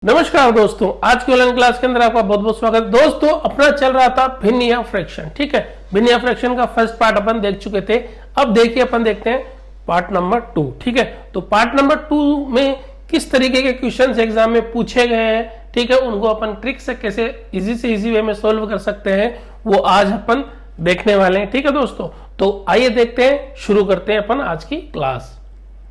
नमस्कार दोस्तों, आज की ऑनलाइन क्लास के अंदर आपका बहुत बहुत स्वागत। दोस्तों, अपना चल रहा था भिन्न या फ्रैक्शन। ठीक है, भिन्न या फ्रैक्शन का फर्स्ट पार्ट अपन देख चुके थे। अब देखिए अपन देखते हैं पार्ट नंबर 2। ठीक है, तो पार्ट नंबर 2 में किस तरीके के क्वेश्चन एग्जाम में पूछे गए हैं, ठीक है, उनको अपन ट्रिक से कैसे इजी से इजी वे में सोल्व कर सकते हैं, वो आज अपन देखने वाले हैं। ठीक है दोस्तों, तो आइए देखते हैं, शुरू करते हैं अपन आज की क्लास।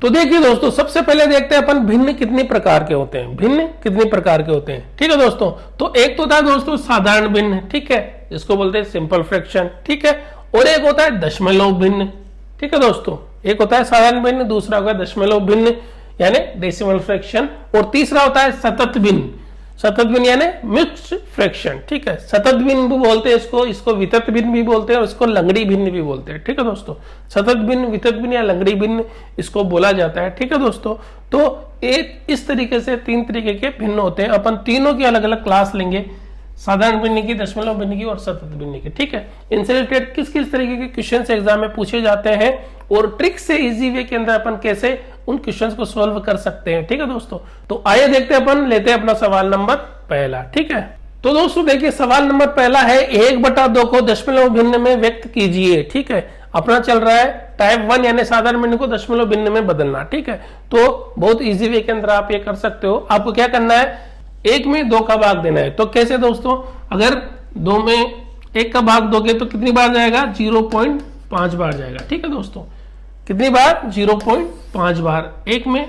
तो देखिए दोस्तों, सबसे पहले देखते हैं अपन भिन्न कितने प्रकार के होते हैं। भिन्न कितने प्रकार के होते हैं, ठीक है दोस्तों। तो एक तो था दोस्तों साधारण भिन्न, ठीक है, इसको बोलते हैं सिंपल फ्रैक्शन। ठीक है, और एक होता है दशमलव भिन्न। ठीक है दोस्तों, एक होता है साधारण भिन्न, दूसरा होगा दशमलव भिन्न यानी डेसिमल फ्रैक्शन, और तीसरा होता है सतत भिन्न। सतत भिन्न यानी मिक्स्ड फ्रैक्शन। ठीक है, सतत भिन्न भी बोलते हैं इसको वितत भिन्न भी बोलते हैं और इसको लंगड़ी भिन्न भी बोलते हैं। ठीक है दोस्तों, सतत भिन्न, वितत भिन्न या लंगड़ी भिन्न इसको बोला जाता है। ठीक है दोस्तों, तो एक इस तरीके से तीन तरीके के भिन्न होते हैं। अपन तीनों की अलग अलग क्लास लेंगे, साधारण भिन्न की, दशमलव भिन्न की और सतत भिन्न की। ठीक है, इनसे रिलेटेड किस किस तरीके के क्वेश्चन एग्जाम में पूछे जाते हैं और ट्रिक से इजी वे के अंदर अपन कैसे उन क्वेश्चंस को सॉल्व कर सकते हैं। ठीक है दोस्तों, तो आइए देखते हैं, अपन लेते हैं अपना सवाल नंबर पहला। ठीक है, तो दोस्तों देखिए सवाल नंबर पहला है 1/2 को दशमलव भिन्न में व्यक्त कीजिए। ठीक है, अपना चल रहा है टाइप 1 यानी साधारण भिन्न को दशमलव भिन्न में बदलना। ठीक है, तो बहुत इजी वे के अंदर आप ये कर सकते हो। आपको क्या करना है, 1 में 2 का भाग देना है। तो कैसे दोस्तों, अगर 2 में 1 का भाग दोगे तो कितनी बार जाएगा, 0.5 बार जाएगा। ठीक है दोस्तों, कितनी बार, 0.5 बार 1 में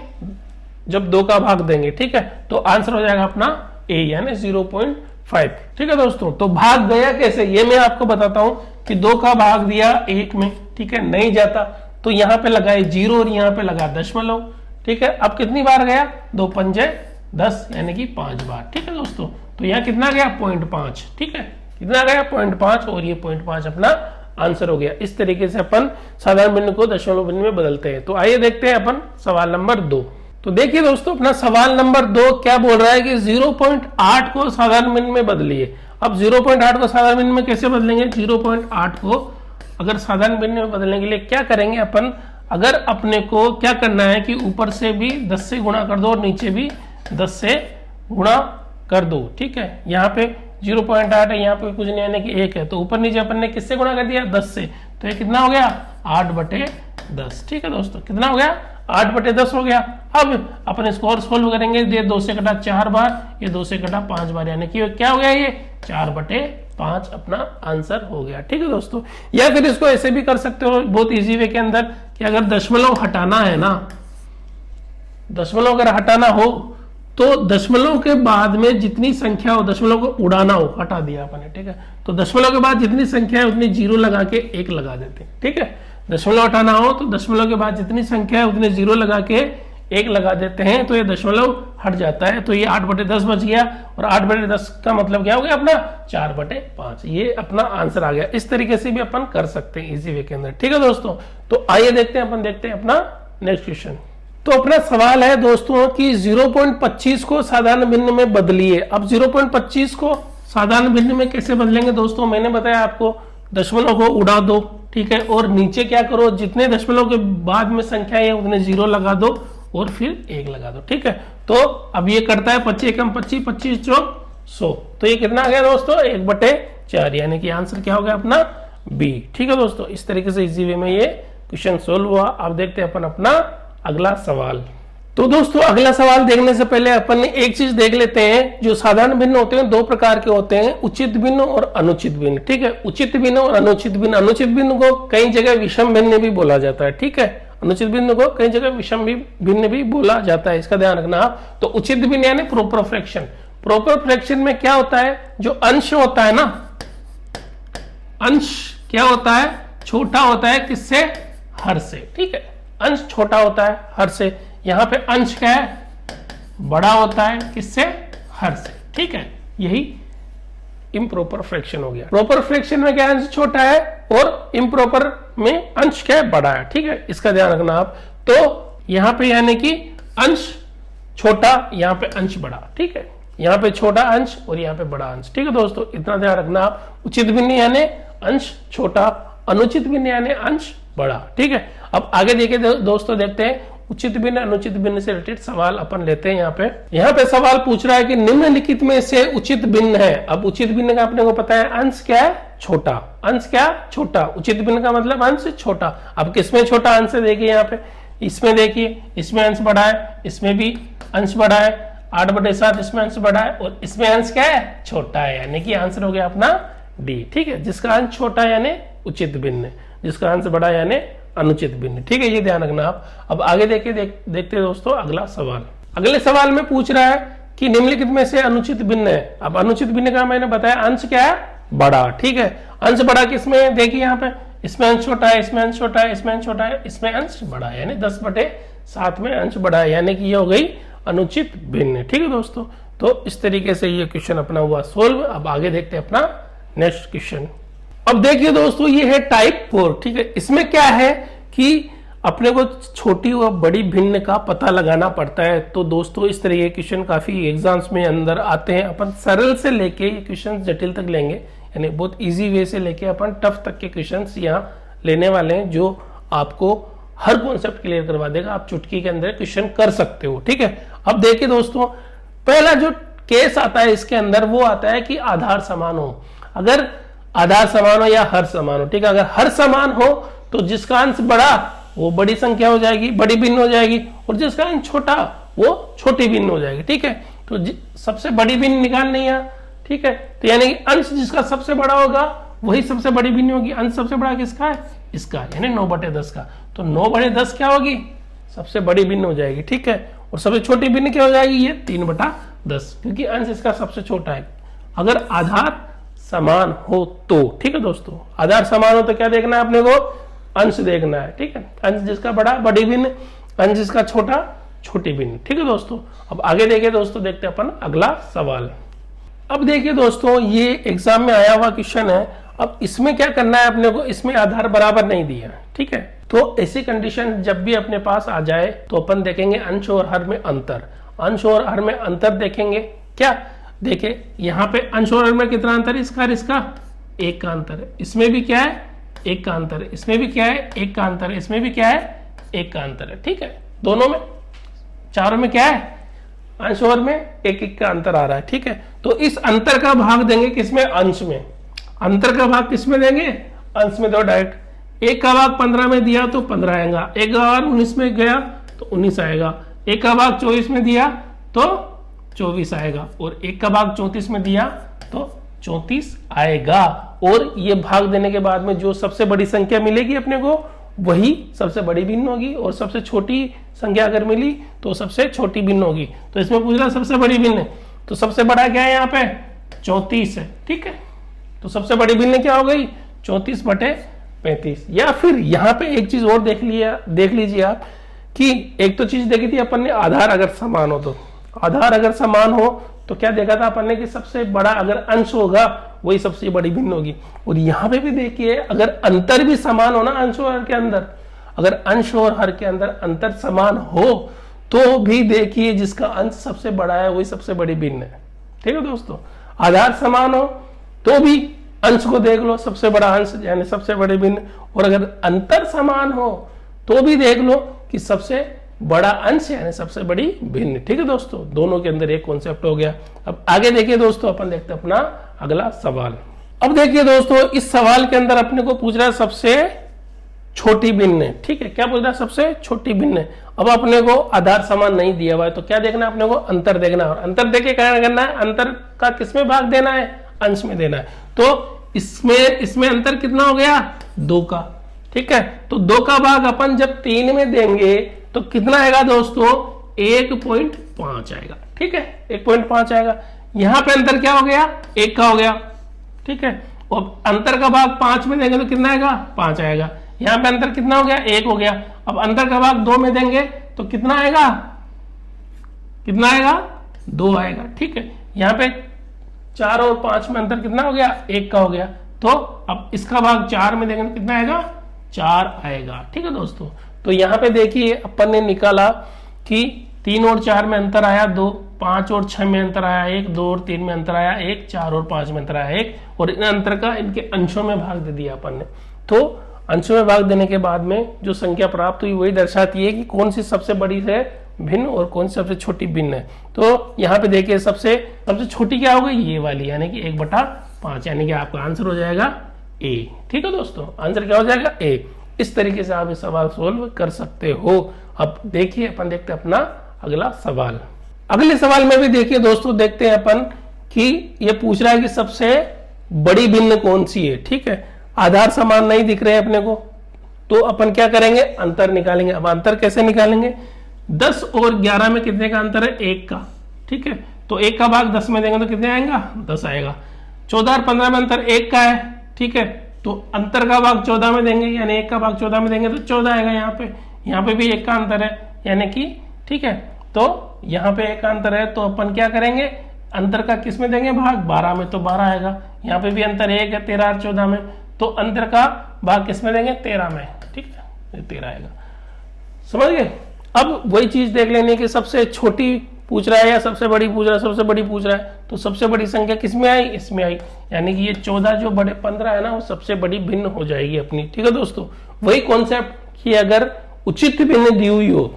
जब 2 का भाग देंगे। ठीक है, तो आंसर हो जाएगा अपना ए यानी 0.5। ठीक है दोस्तों, तो भाग गया कैसे, ये मैं आपको बताता हूं कि 2 का भाग दिया 1 में, ठीक है, नहीं जाता तो यहां पे लगाए 0 और यहां पे लगा दशमलव। ठीक है, अब कितनी बार गया, 2 पंजे 10 यानी कि 5 बार। ठीक है दोस्तों, तो यहां कितना गया, 0.5। ठीक है, कितना गया, 0.5, और ये 0.5 अपना आंसर हो गया। इस तरीके से अपन साधारण भिन्न को दशमलव भिन्न में बदलते हैं। तो आइए देखते हैं अपन सवाल नंबर 2। तो देखिए दोस्तों, अपना सवाल नंबर 2 क्या बोल रहा है कि 0.8 को साधारण भिन्न में बदलिए। अब 0.8 को साधारण भिन्न में कैसे बदलेंगे, 0.8 को अगर साधारण भिन्न में बदलने के लिए क्या करेंगे अपन, अगर अपने को क्या करना है कि ऊपर से भी 10 से गुणा कर दो और नीचे भी 10 से गुणा कर दो। ठीक है, यहाँ पे 0.8 है, यहाँ पे कुछ नहीं यानी कि 1 है, तो ऊपर नीचे अपन ने किससे गुणा कर दिया, 10 से, तो ये कितना हो गया, 8/10। ठीक है दोस्तों, कितना हो गया, 8/10 हो गया। अब अपन इसको और सोल्व करेंगे, ये 2 से कटा 4 बार, ये 2 से कटा 5 बार, यानी कि क्या हो गया, ये 4/5 अपना आंसर हो गया। ठीक है दोस्तों, या फिर इसको ऐसे भी कर सकते हो बहुत इजी वे के अंदर कि अगर दशमलव हटाना है ना, दशमलव अगर हटाना हो तो दशमलव के बाद में जितनी संख्या हो, दशमलव को उड़ाना हो, हटा दिया अपन ने। ठीक है, तो दशमलव के बाद जितनी संख्या है उतनी 0 लगा के 1 लगा देते हैं। ठीक है, दशमलव हटाना हो तो दशमलव के बाद जितनी संख्या है उतने 0 लगा के 1 लगा देते हैं, तो ये दशमलव हट जाता है। तो ये 8/10 बच गया, और 8/10 का मतलब क्या हो गया अपना, 4/5। ये अपना आंसर आ गया। इस तरीके से भी अपन कर सकते हैं इजी वे के अंदर। ठीक है दोस्तों, तो आइए देखते हैं, अपन देखते हैं अपना नेक्स्ट क्वेश्चन। तो अपना सवाल है दोस्तों कि 0.25 को साधारण भिन्न में बदलिए। अब 0.25 को साधारण भिन्न में कैसे बदलेंगे दोस्तों, मैंने बताया आपको, दशमलव को उड़ा दो। ठीक है, और नीचे क्या करो, जितने दशमलव के बाद में संख्या है उतने 0 लगा दो और फिर 1 लगा दो। ठीक है, तो अब ये करता है 25 एकम 25, 25 चौक 100, तो ये कितना आ गया दोस्तों, 1/4, यानी कि आंसर क्या हो गया अपना बी। ठीक है दोस्तों, इस तरीके से इजी वे में ये क्वेश्चन सोल्व हुआ। अब देखते हैं अपन अपना अगला सवाल। तो दोस्तों, अगला सवाल देखने से पहले अपन ने एक चीज देख लेते हैं। जो साधारण भिन्न होते हैं 2 प्रकार के होते हैं, उचित भिन्न और अनुचित भिन्न। ठीक है, उचित भिन्न और अनुचित भिन्न। अनुचित भिन्न को कई जगह विषम भिन्न भी बोला जाता है। ठीक है, अनुचित भिन्न को कई जगह विषम भिन्न भी बोला जाता है, इसका ध्यान रखना आप। तो उचित भिन्न यानी प्रॉपर फ्रैक्शन। प्रॉपर फ्रैक्शन में क्या होता है, जो अंश होता है ना, अंश क्या होता है, छोटा होता है किससे, हर से। ठीक है, अंश छोटा होता है हर से। यहां पे अंश क्या है, बड़ा होता है किससे, हर से। ठीक है, यही इम्प्रॉपर फ्रैक्शन हो गया। प्रॉपर फ्रैक्शन में क्या अंश छोटा है और इम्प्रॉपर में अंश क्या है, बड़ा है। ठीक है, इसका ध्यान रखना आप। तो यहां पे यानी कि अंश छोटा, यहां पे अंश बड़ा। ठीक है, यहां पे छोटा अंश और यहां पे बड़ा अंश। ठीक है दोस्तों, इतना ध्यान रखना आप। उचित भिन्न यानी अंश छोटा, अनुचित भिन्न यानी अंश बड़ा। ठीक है, अब आगे देखिए दोस्तों, देखते हैं उचित भिन्न अनुचित भिन्न से रिलेटेड सवाल अपन लेते हैं। यहाँ पे सवाल पूछ रहा है कि निम्नलिखित में से उचित भिन्न है। अब उचित भिन्न का अपने को पता है अंश क्या है, छोटा। अंश क्या, छोटा। उचित भिन्न का मतलब अंश छोटा। अब किसमें छोटा अंश है, देखिए यहाँ पे, इसमें देखिए, इसमें अंश बड़ा है, इसमें भी अंश बड़ा है, 8/7 इसमें अंश बड़ा है, और इसमें अंश क्या है, छोटा है, यानी कि आंसर हो गया अपना डी। ठीक है, जिसका अंश छोटा है यानी उचित भिन्न, जिसका अंश बड़ा है यानी अनुचित भिन्न। ठीक है, ये ध्यान रखना आप। अब आगे देखते हैं दोस्तों अगला सवाल। अगले सवाल में पूछ रहा है कि निम्नलिखित में से अनुचित भिन्न है। अब अनुचित भिन्न का मैंने बताया अंश क्या है, बड़ा। ठीक है, अंश बड़ा किसमें, देखिए यहाँ पे, इसमें अंश छोटा है, इसमें अंश छोटा है, इसमें अंश छोटा है, इसमें अंश बड़ा है, यानी 10/7 में अंश बड़ा है, यानी कि ये हो गई अनुचित भिन्न। ठीक है दोस्तों, तो इस तरीके से ये क्वेश्चन अपना हुआ सोल्व। अब आगे देखते हैं अपना नेक्स्ट क्वेश्चन। अब देखिए दोस्तों, ये है टाइप 4। ठीक है, इसमें क्या है कि अपने को छोटी और बड़ी भिन्न का पता लगाना पड़ता है। तो दोस्तों इस तरह के क्वेश्चन काफी एग्जाम्स में अंदर आते हैं। अपन सरल से लेके ये क्वेश्चन जटिल तक लेंगे, यानी बहुत इजी वे से लेके अपन टफ तक के क्वेश्चंस यहाँ लेने वाले हैं, जो आपको हर कॉन्सेप्ट क्लियर करवा देगा। आप चुटकी के अंदर क्वेश्चन कर सकते हो। ठीक है, अब देखिए दोस्तों, पहला जो केस आता है इसके अंदर वो आता है कि आधार समान हो। अगर आधार समान हो या हर समान हो, ठीक है, अगर हर समान हो तो जिसका अंश बड़ा वो बड़ी संख्या हो जाएगी, बड़ी भिन्न हो जाएगी, और जिसका अंश छोटा वो छोटी भिन्न हो जाएगी। ठीक है, तो सबसे बड़ी भिन्न निकालनी है। ठीक है, तो यानी कि अंश जिसका सबसे बड़ा होगा वही सबसे बड़ी भिन्न होगी। अंश सबसे बड़ा किसका है, इसका, यानी 9/10 का। तो 9/10 क्या होगी, सबसे बड़ी भिन्न हो जाएगी। ठीक है, और सबसे छोटी भिन्न क्या हो जाएगी, ये 3/10, क्योंकि अंश इसका सबसे छोटा है। अगर आधार समान हो तो, ठीक है दोस्तों, आधार समान हो तो क्या देखना है अपने को, अंश देखना है। ठीक है, अंश जिसका बड़ा बड़ी भिन्न, अंश जिसका छोटा छोटी भिन्न। ठीक है दोस्तों, अब आगे देखिए दोस्तों, देखते हैं अपन अगला सवाल। अब देखिए दोस्तों, ये एग्जाम में आया हुआ क्वेश्चन है। अब इसमें क्या करना है अपने को, इसमें आधार बराबर नहीं दिया। ठीक है, तो ऐसी कंडीशन जब भी अपने पास आ जाए तो अपन देखेंगे अंश और हर में अंतर। अंश और हर में अंतर देखेंगे क्या, देखिए यहाँ पे अंश और हर में कितना अंतर है, इसका और इसका 1 का अंतर है। इसमें भी क्या है, 1 का अंतर है। इसमें भी क्या है, 1 का अंतर है। इसमें भी क्या है, 1 का अंतर है। ठीक है, दोनों में, चारों में क्या है, अंश और में 1-1 का अंतर आ रहा है। ठीक है, तो इस अंतर का भाग देंगे किसमें, अंश में। अंतर का भाग किसमें देंगे, अंश में दो डायरेक्ट। 1 का भाग 15 में दिया तो 15 आएगा, 1 का भाग 19 में गया तो 19 आएगा, 1 का भाग 24 में दिया तो 24 आएगा, और 1 का भाग 34 में दिया तो 34 आएगा। और ये भाग देने के बाद में जो सबसे बड़ी संख्या मिलेगी अपने को वही सबसे बड़ी भिन्न होगी, और सबसे छोटी संख्या अगर मिली तो सबसे छोटी भिन्न होगी। तो इसमें पूछ रहा सबसे बड़ी भिन्न, तो सबसे बड़ा क्या है यहाँ पे, 34 है। ठीक है, तो सबसे बड़ी भिन्न क्या हो गई, 34/35। या फिर यहाँ पे एक चीज और देख लीजिए आप, कि एक तो चीज देखी थी अपन ने, आधार अगर समान हो तो, आधार अगर समान हो तो क्या देखा था अपन ने कि सबसे बड़ा अगर अंश होगा वही सबसे बड़ी भिन्न होगी। और यहाँ पे भी देखिए, अगर अंतर भी समान हो ना अंश और हर के अंदर, अगर अंश और हर के अंदर अंतर समान हो तो भी देखिए जिसका अंश सबसे बड़ा है वही सबसे बड़ी भिन्न है। ठीक है दोस्तों, आधार समान हो तो भी अंश को देख लो, सबसे बड़ा अंश यानी सबसे बड़ी भिन्न, और अगर अंतर समान हो तो भी देख लो कि सबसे बड़ा अंश यानी सबसे बड़ी भिन्न। ठीक है दोस्तों, दोनों के अंदर एक कॉन्सेप्ट हो गया। अब आगे देखिए दोस्तों, अपन देखते हैं अपना अगला सवाल। अब देखिए दोस्तों, इस सवाल के अंदर अपने को पूछ रहा है सबसे छोटी भिन्न। ठीक है, क्या पूछ रहा है, सबसे छोटी भिन्न। अब अपने को आधार समान नहीं दिया हुआ है तो क्या देखना है अपने को, अंतर देखना है। और अंतर देके क्या करना है, अंतर का किसमें भाग देना है, अंश में देना है। तो इसमें अंतर कितना हो गया, 2 का। ठीक है, तो 2 का भाग अपन जब 3 में देंगे तो कितना आएगा दोस्तों, 1.5 आएगा। ठीक है, 1.5 आएगा। यहां पे अंतर क्या हो गया, 1 का हो गया। ठीक है, और अंतर का भाग 5 में देंगे तो कितना आएगा, 5 आएगा। यहां पे अंतर कितना हो गया, 1 हो गया। अब अंतर का भाग 2 में देंगे तो कितना आएगा, 2 आएगा। ठीक है, यहां पे 4 और 5 में अंतर कितना हो गया, 1 का हो गया। तो अब इसका भाग 4 में देंगे तो कितना आएगा, 4 आएगा। ठीक है दोस्तों, तो यहाँ पे देखिए अपन ने निकाला कि 3 और 4 में अंतर आया 2, 5 और 6 में अंतर आया 1, 2 और 3 में अंतर आया 1, 4 और 5 में अंतर आया 1, और इन अंतर का इनके अंशों में भाग दे दिया अपन ने। तो अंशों में भाग देने के बाद में जो संख्या प्राप्त हुई वही दर्शाती है कि कौन सी सबसे बड़ी है भिन्न और कौन सी सबसे छोटी भिन्न है। तो यहाँ पे देखिए सबसे छोटी क्या हो गई, ये वाली, यानी कि 1/5, यानी कि आपका आंसर हो जाएगा ए। ठीक है दोस्तों, आंसर क्या हो जाएगा, ए। इस तरीके से आप ये सवाल सोल्व कर सकते हो। अब देखिए अपन देखते हैं अपना अगला सवाल। अगले सवाल में भी देखिए दोस्तों, देखते हैं अपन कि ये पूछ रहा है कि सबसे बड़ी भिन्न कौन सी है। ठीक है, आधार समान नहीं दिख रहे हैं अपने को, तो अपन क्या करेंगे, अंतर निकालेंगे। अब अंतर कैसे निकालेंगे, 10 और 11 में कितने का अंतर है, 1 का। ठीक है, तो 1 का भाग 10 में देंगे तो कितने आएगा, 10 आएगा। 14 और 15 में अंतर 1 का है। ठीक है, तो अंतर का भाग 14 में देंगे, यानी 1 का भाग 14 में देंगे तो 14 आएगा। यहाँ पे भी 1 का अंतर है, यानी कि ठीक है, तो यहाँ पे 1 का अंतर है, तो अपन क्या करेंगे, अंतर का किस में देंगे भाग, 12 में, तो 12 आएगा। यहाँ पे भी अंतर 1 है, 13 और 14 में, तो अंतर का भाग किस में देंगे, 13 में। ठीक है, 13 आएगा। समझ गए। अब वही चीज देख लेनी कि सबसे छोटी पूछ रहा है या सबसे बड़ी पूछ रहा है, सबसे बड़ी पूछ रहा है, तो सबसे बड़ी संख्या किस में आई, इसमें आई, यानी कि ये 14 जो बड़े 15 है ना, वो सबसे बड़ी भिन्न हो जाएगी अपनी। ठीक है दोस्तों, वही कॉन्सेप्ट कि अगर उचित भिन्न दी हुई हो,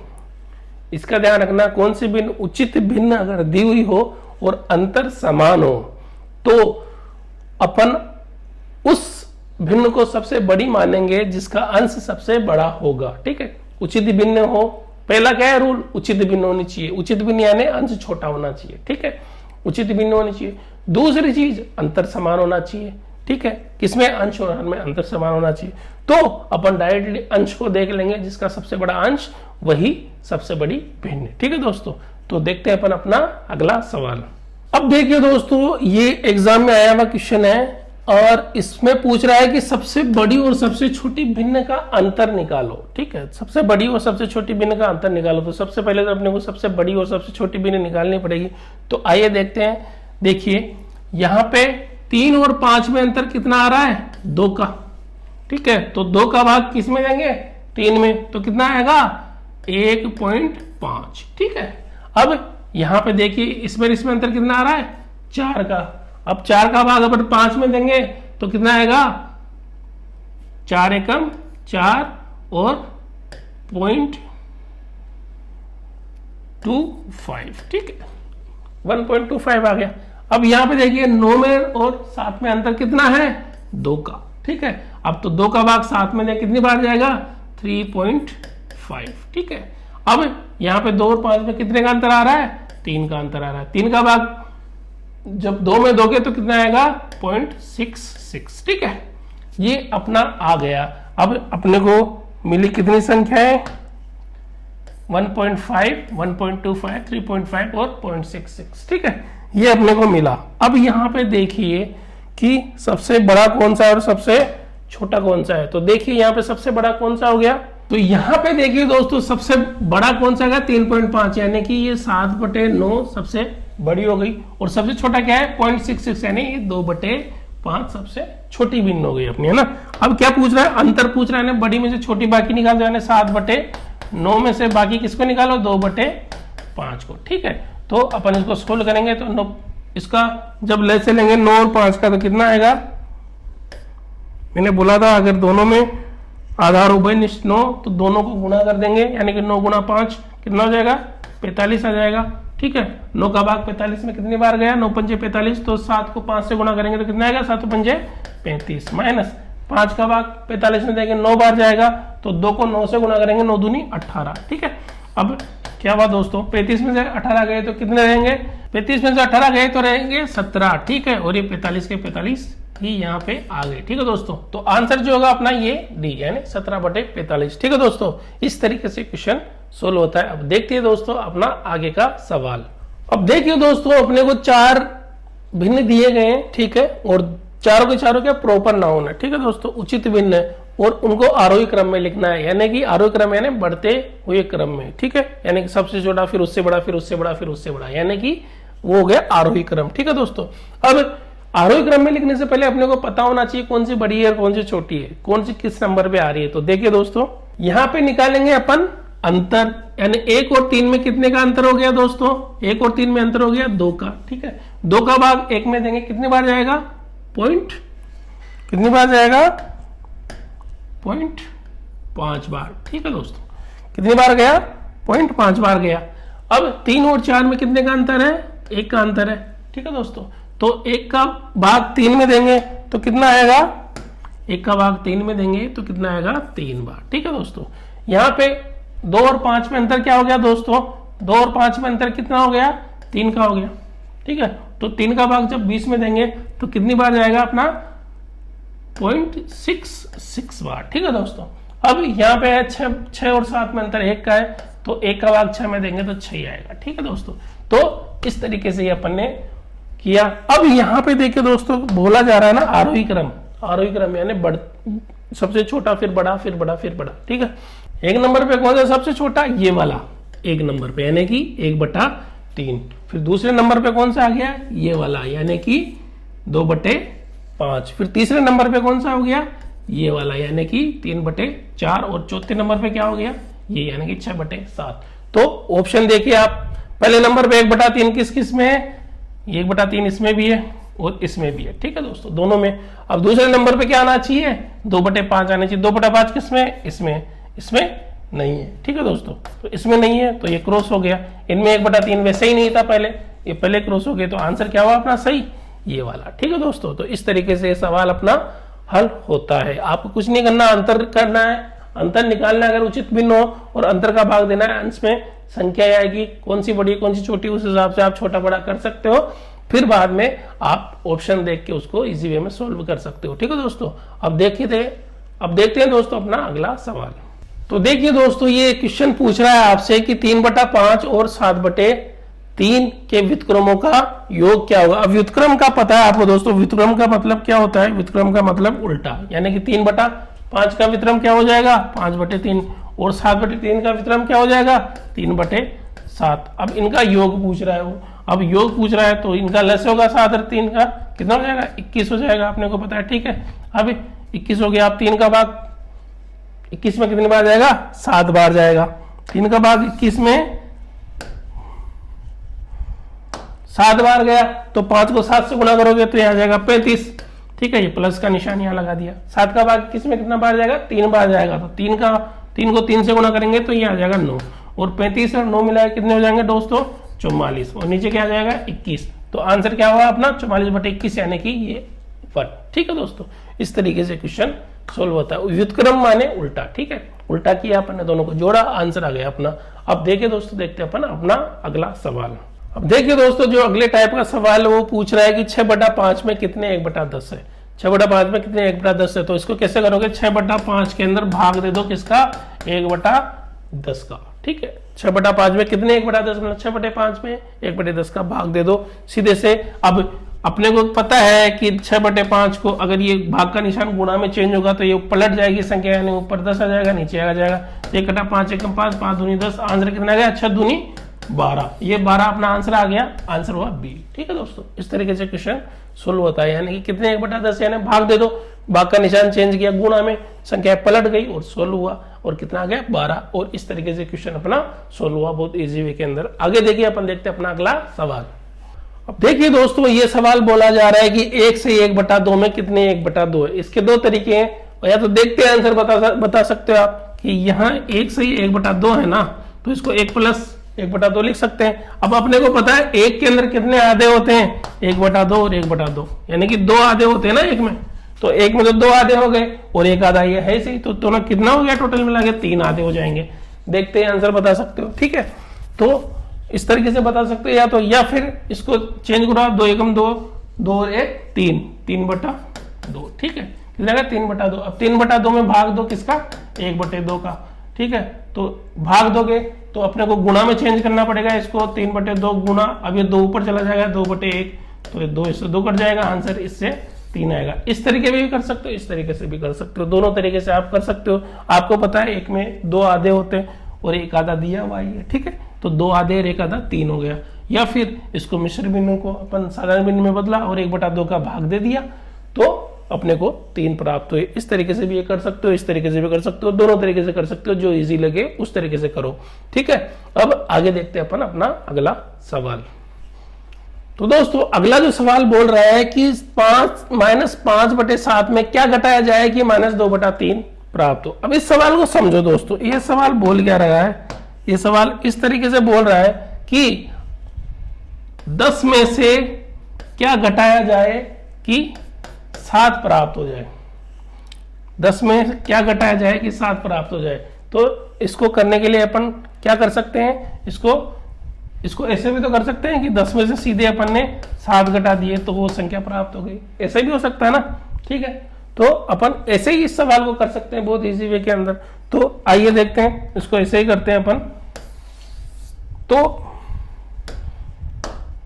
इसका ध्यान रखना, कौन सी भिन्न, उचित भिन्न अगर दी हुई हो और अंतर समान हो, तो अपन उस भिन्न को सबसे बड़ी मानेंगे जिसका अंश सबसे बड़ा होगा। ठीक है, उचित भिन्न हो, पहला क्या है रूल, उचित भिन्न होनी चाहिए। उचित भिन्न यानी अंश छोटा होना चाहिए। ठीक है, उचित भिन्न होनी चाहिए। दूसरी चीज, अंतर समान होना चाहिए। ठीक है, किसमें, अंश और हर में अंतर समान होना चाहिए। तो अपन डायरेक्टली अंश को देख लेंगे, जिसका सबसे बड़ा अंश वही सबसे बड़ी भिन्न। ठीक है दोस्तों, तो देखते हैं अपन अपना अगला सवाल। अब देखिए दोस्तों, ये एग्जाम में आया हुआ क्वेश्चन है और इसमें पूछ रहा है कि सबसे बड़ी और सबसे छोटी भिन्न का अंतर निकालो। ठीक है, सबसे बड़ी और सबसे छोटी भिन्न का अंतर निकालो। तो सबसे पहले तो अपने को सबसे बड़ी और सबसे छोटी भिन्न निकालनी पड़ेगी। तो आइए देखते हैं। देखिए यहाँ पे 3 और 5 में अंतर कितना आ रहा है, 2 का। ठीक है, तो 2 का भाग किस में देंगे, 3 में, तो कितना आएगा, 1.5। ठीक है, अब यहाँ पे देखिए इसमें अंतर कितना आ रहा है, 4 का। अब 4 का भाग अपन 5 में देंगे तो कितना आएगा, 4 एकम 4 और 0.25। ठीक है, 1.25 आ गया। अब यहां पे देखिए 9 में और 7 में अंतर कितना है, 2 का। ठीक है, अब तो 2 का भाग 7 में दें कितनी बार जाएगा, 3.5। ठीक है, अब यहां पे 2 और 5 में कितने का अंतर आ रहा है, 3 का अंतर आ रहा है। 3 का भाग जब 2 में दोगे तो कितना आएगा, 0.66। ठीक है, ये अपना आ गया। अब अपने को मिली कितनी संख्या है, 1.5, 1.25, 3.5 और 0.66। ठीक है, ये अपने को मिला। अब यहाँ पे देखिए कि सबसे बड़ा कौन सा है और सबसे छोटा कौन सा है। तो देखिए यहाँ पे सबसे बड़ा कौन सा हो गया, तो यहाँ पे देखिए दोस्तों सबसे बड़ा कौन सा है, 3.5, यानी कि ये 7/9 सबसे बड़ी हो गई। और सबसे छोटा क्या है, 0.66, यानी ये 2/5 सबसे छोटी भिन्न हो गई अपनी, है ना। अब क्या पूछ रहा है, अंतर पूछ रहा है, बड़ी में से छोटी बाकी निकाल दो, यानी 7/9 में से बाकी किसको निकालो, 2/5 को। ठीक है, तो अपन इसको सोल्व करेंगे तो 9, इसका जब ले से लेंगे 9 और 5 का, तो कितना आएगा, मैंने बोला था अगर दोनों में आधार उभयनिष्ठ 9 तो दोनों को गुणा कर देंगे, यानी कि 9 गुणा 5 कितना हो जाएगा, 45 आ जाएगा। ठीक है, 9 का भाग 45 में कितनी बार गया, 9 पंजे 45, तो 7 को 5 से गुणा करेंगे तो कितना आएगा, 7 पंजे 35, माइनस 5 का भाग 45 में देंगे 9 बार जाएगा, तो 2 को 9 से गुणा करेंगे, 9 दूनी 18। ठीक है, अब क्या हुआ दोस्तों, 35 में से 18 गए तो कितने रहेंगे, 35 में से 18 गए तो रहेंगे 17। ठीक है, और ये 45 के 45 ही यहाँ पे आ गए। ठीक है दोस्तों, तो आंसर जो होगा अपना ये डी, यानी 17/45। ठीक है दोस्तों, इस तरीके से क्वेश्चन सोल्व होता है। अब देखते हैं दोस्तों अपना आगे का सवाल। अब देखिए दोस्तों, अपने को 4 भिन्न दिए गए हैं। ठीक है, और चारों के चारों क्या प्रॉपर नाउन है। ठीक है दोस्तों, उचित भिन्न है और उनको आरोही क्रम में लिखना है, यानी कि आरोही क्रम यानी बढ़ते हुए क्रम में। ठीक है, यानी कि सबसे छोटा, फिर उससे बड़ा, फिर उससे बड़ा, फिर उससे बड़ा, यानी कि वो हो गया आरोही क्रम। ठीक है दोस्तों, अब आरोही क्रम में लिखने से पहले अपने को पता होना चाहिए कौन सी बड़ी है और कौन सी छोटी है, कौन सी किस नंबर पे आ रही है। तो देखिए दोस्तों, यहाँ पे निकालेंगे अपन अंतर, यानी 1 और 3 में कितने का अंतर हो गया दोस्तों, 1 और 3 में अंतर हो गया 2 का। ठीक है, 2 का भाग 1 में देंगे कितनी बार जाएगा, कितनी बार जाएगा, 0.5 बार। ठीक है दोस्तों, कितनी बार गया? 0.5 बार गया। अब 3 और 4 में कितने का अंतर है? 1 का अंतर है। ठीक है दोस्तों, तो 1 का भाग 3 में देंगे तो कितना आएगा? 1 का भाग 3 में देंगे तो कितना आएगा? 3 बार। ठीक है दोस्तों, यहाँ पे 2 और 5 में अंतर क्या हो गया दोस्तों? 2 और 5 में अंतर कितना हो गया? 3 का हो गया। ठीक है, तो 3 का भाग जब 20 में देंगे तो कितनी बार जाएगा अपना? 0.66 बार। ठीक है दोस्तों, अब यहाँ पे है 6 और 7 में अंतर 1 का है, तो 1 का भाग 6 में देंगे तो 6 आएगा। ठीक है दोस्तों, तो इस तरीके से ये अपन ने किया। अब यहाँ पे देखिए दोस्तों, बोला जा रहा है ना आरोही क्रम, आरोही क्रम यानी सबसे छोटा फिर बड़ा फिर बड़ा फिर बड़ा। ठीक है, 1 नंबर पे कौन सा सबसे छोटा? ये वाला 1 नंबर पे यानी कि 1/3। फिर दूसरे नंबर पे कौन सा आ गया? ये वाला यानी कि 2/5। फिर तीसरे नंबर पे कौन सा हो गया? ये वाला यानी कि 3/4। और चौथे नंबर पे क्या हो गया? ये यानी कि 6/7। तो ऑप्शन देखिए आप, पहले नंबर पे 1/3 किस किस में है? 1/3 इसमें भी है और इसमें भी है। ठीक है दोस्तों, दोनों में। अब दूसरे नंबर पे क्या आना चाहिए? 2/5 आना चाहिए। 2/5 किसमें? इसमें नहीं है। ठीक है दोस्तों, तो इसमें नहीं है तो ये क्रॉस हो गया। इनमें 1/3 वैसे ही नहीं था पहले, ये पहले क्रॉस हो गए, तो आंसर क्या हुआ अपना? सही, ये वाला। ठीक है दोस्तों, तो इस तरीके से सवाल अपना हल होता है। आपको कुछ नहीं करना, अंतर करना है, अंतर निकालना है। अगर उचित भिन्न हो और अंतर का भाग देना है, अंश में संख्या आएगी, कौन सी बड़ी कौन सी छोटी, उस हिसाब से आप छोटा बड़ा कर सकते हो। फिर बाद में आप ऑप्शन देख के उसको इजी वे में सोल्व कर सकते हो। ठीक है दोस्तों, अब देखते हैं दोस्तों अपना अगला सवाल। तो देखिए दोस्तों, ये क्वेश्चन पूछ रहा है आपसे कि 3/5 और 7/3 के व्युत्क्रमों का योग क्या होगा। अब व्युत्क्रम का पता है आपको दोस्तों, व्युत्क्रम का मतलब क्या होता है? व्युत्क्रम का मतलब उल्टा, यानी कि 3/5 का व्युत्क्रम क्या हो जाएगा? 5/3। और 7/3 का व्युत्क्रम क्या हो जाएगा? 3/7। अब इनका योग पूछ रहा है वो। अब योग पूछ रहा है तो इनका लस होगा 7 और 3 का कितना हो जाएगा? 21 हो जाएगा, आपने को पता है। ठीक है, अब 21 हो गया। अब 3 का भाग 21 में कितनी बार जाएगा? 7 बार जाएगा। 3 का भाग 21 में 7 बार गया, तो 5 को 7 से गुणा करोगे तो यहाँ जाएगा 35। ठीक है, ये प्लस का निशान यहाँ लगा दिया। 7 का भाग 21 में कितना बार जाएगा? 3 बार जाएगा, तो 3 को 3 से गुणा करेंगे तो ये आ जाएगा 9। और 35 और 9 मिलाए कितने हो जाएंगे दोस्तों? 44। और नीचे क्या आ जाएगा? 21। तो आंसर क्या हुआ अपना? 44/21 यानी कि ये 1। ठीक है दोस्तों, इस तरीके से क्वेश्चन सोल्व होता है। व्युत्क्रम माने उल्टा। ठीक है, उल्टा किया अपन ने, दोनों को जोड़ा, आंसर आ गया अपना। अब देखिए दोस्तों, देखते हैं अपन अपना अगला सवाल। अब देखिए दोस्तों, जो अगले टाइप का सवाल है वो पूछ रहा है कि 6/5 में कितने 1/10 है। 6/5 में कितने 1/10 है, तो इसको कैसे करोगे? 6/5 के अंदर भाग दे दो किसका? 1/10 का। ठीक है, 6/5 में कितने 1/10 मतलब 6/5 में 1/10 का भाग दे दो सीधे से। अब अपने को पता है कि 6/5 को अगर ये भाग का निशान गुणा में चेंज होगा तो ये पलट जाएगी संख्या, यानी ऊपर 10 आ जाएगा, नीचे आ जाएगा। 1/5 एकम 5, 5 दूनी 10, आंसर कितना आ गया? 6 दूनी 12। ये 12 अपना आंसर आ गया, आंसर हुआ बी। ठीक है दोस्तों, इस तरीके से क्वेश्चन सोल्व होता है। यानी कि कितने 1/10 यानी भाग दे दो, भाग का निशान चेंज किया, गुणा में संख्या पलट गई और सोल्व हुआ, और कितना आ गया? 12। और इस तरीके से क्वेश्चन अपना सोल्व हुआ बहुत इजी वे के अंदर। आगे देखिए, अपन देखते हैं अपना अगला सवाल। अब देखिए दोस्तों, ये सवाल बोला जा रहा है कि 1 से 1/2 में कितने 1/2 है। इसके 2 तरीके हैं, या तो देखते हैं आंसर बता सकते हो आप कि यहाँ 1 से 1/2 है ना, तो इसको 1 + 1/2 लिख सकते हैं। अब अपने को पता है 1 के अंदर कितने आधे होते हैं? 1/2 और 1/2, यानी कि 2 आधे होते हैं ना 1 में, तो 1 में तो 2 आधे हो गए और 1 आधा ये है सही, तो दोनों कितना हो गया टोटल मिला के? 3 आधे हो जाएंगे। देखते हैं आंसर बता सकते हो। ठीक है, तो इस तरीके से बता सकते हो, या फिर इसको चेंज करो, 2 एकम 2, 2 और 1 3, 3/2। ठीक है, कितना 3/2। अब 3/2 में भाग दो किसका? 1/2 का। ठीक है, तो भाग दोगे तो अपने को गुणा में चेंज करना पड़ेगा इसको। 3/2 गुणा, अब ये 2 ऊपर चला जाएगा, 2/1, तो ये 2 इससे 2 कट जाएगा, आंसर इससे 3 आएगा। इस तरीके भी कर सकते हो, इस तरीके से भी कर सकते हो, दोनों तरीके से आप कर सकते हो। आपको पता है 1 में 2 आधे होते हैं और 1 आधा दिया हुआ है। ठीक है, तो 2 आधे और 1 आधा 3 हो गया। या फिर इसको मिश्र भिन्न को अपन साधारण भिन्न में बदला और 1/2 का भाग दे दिया, तो अपने को 3 प्राप्त हुए। इस तरीके से भी ये कर सकते हो, इस तरीके से भी कर सकते हो, दोनों तरीके से कर सकते हो, जो इजी लगे उस तरीके से करो। ठीक है, अब आगे देखते हैं अपन अपना अगला सवाल। तो दोस्तों, अगला जो सवाल बोल रहा है कि 5 - 5/7 में क्या घटाया जाए कि -2/3 प्राप्त हो। अब इस सवाल को समझो दोस्तों, ये सवाल बोल क्या रहा है, ये सवाल इस तरीके से बोल रहा है कि 10 में से क्या घटाया जाए कि 7 प्राप्त हो जाए। 10 में क्या घटाया जाए कि 7 प्राप्त हो जाए। तो इसको करने के लिए अपन क्या कर सकते हैं, इसको ऐसे भी तो कर सकते हैं कि 10 में से सीधे अपन ने 7 घटा दिए तो वो संख्या प्राप्त हो गई, ऐसे भी हो सकता है ना। ठीक है, तो अपन ऐसे ही इस सवाल को कर सकते हैं बहुत इजी वे के अंदर। तो आइए देखते हैं, इसको ऐसे ही करते हैं अपन। तो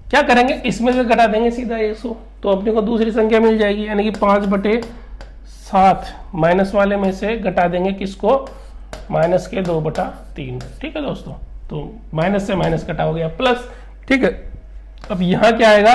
क्या करेंगे, इसमें से घटा देंगे सीधा 100, तो अपने को दूसरी संख्या मिल जाएगी, यानी कि 5/7 माइनस वाले में से घटा देंगे किसको, माइनस के 2/3। ठीक है दोस्तों, तो माइनस से माइनस कटा हो गया प्लस। ठीक है, अब यहां क्या आएगा,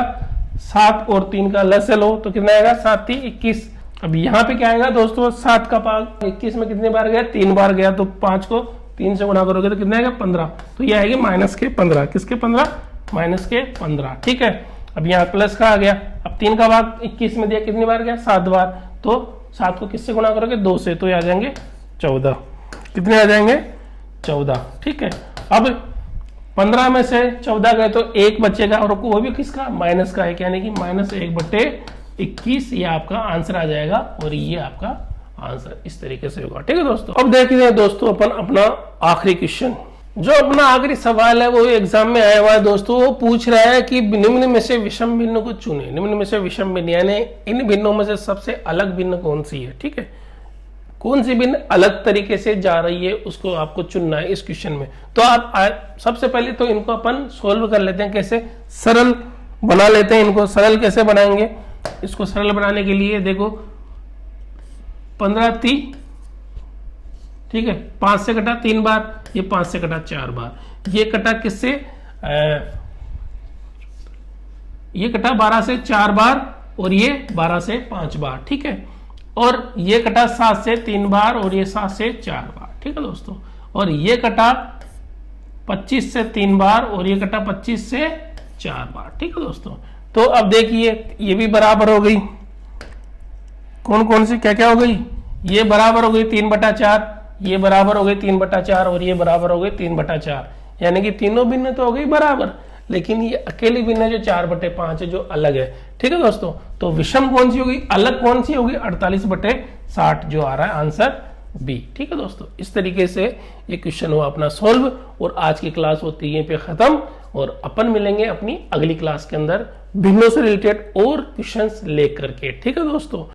7 और 3 का लसल हो तो कितना आएगा, 7 3 21। अब यहाँ पे क्या आएगा दोस्तों, 7 का भाग 21 में कितने बार गया, 3 बार गया, तो 5 को 3 से गुणा करोगे तो कितना आएगा, 15। तो ये आएगी माइनस के 15, किसके 15, माइनस के 15। ठीक है, अब यहाँ प्लस का आ गया। अब 3 का भाग 21 में दिया, कितनी बार गया, 7 बार, तो 7 को किससे गुणा करोगे, 2 से, तो ये आ जाएंगे 14। कितने आ जाएंगे, 14। ठीक है, अब 15 में से 14 गए तो 1 बचेगा, और वो भी किसका, माइनस का है, यानी कि -1/21 ये आपका आंसर आ जाएगा, और ये आपका आंसर इस तरीके से होगा। ठीक है दोस्तों, अब देखिए दोस्तों अपन अपना आखिरी क्वेश्चन, जो अपना आखिरी सवाल है वो एग्जाम में आया हुआ है दोस्तों। वो पूछ रहा है कि निम्न में से विषम भिन्न को चुने। निम्न में से विषम भिन्न यानी इन भिन्नों में से सबसे अलग भिन्न कौन सी है। ठीक है, कौन सी भिन्न अलग तरीके से जा रही है उसको आपको चुनना है इस क्वेश्चन में। तो आप सबसे पहले तो इनको अपन सोल्व कर लेते हैं, कैसे सरल बना लेते हैं इनको। सरल कैसे बनाएंगे, इसको सरल बनाने के लिए देखो 15 3, ठीक है, 5 से कटा 3 बार, ये 5 से कटा 4 बार, ये कटा किससे, ये कटा 12 से 4 बार, और ये 12 से 5 बार। ठीक है, और ये कटा 7 से 3 बार, और ये 7 से 4 बार। ठीक है दोस्तों, और ये कटा 25 से 3 बार, और ये कटा 25 से 4 बार। ठीक है दोस्तों, तो अब देखिए ये भी बराबर हो गई, कौन कौन सी क्या क्या हो गई, ये बराबर हो गई 3/4, ये बराबर हो गई 3/4, और ये बराबर हो गई 3/4, यानी कि तीनों भिन्न तो हो गई बराबर, लेकिन ये अकेली भिन्न जो 4/5 है जो अलग है। ठीक है दोस्तों, तो विषम कौन सी होगी, अलग कौन सी होगी, 48/60 जो आ रहा है आंसर बी। ठीक है दोस्तों, इस तरीके से ये क्वेश्चन हुआ अपना सोल्व, और आज की क्लास होती है यहीं पे खत्म, और अपन मिलेंगे अपनी अगली क्लास के अंदर भिन्नों से रिलेटेड और क्वेश्चंस लेकर के। ठीक है दोस्तों।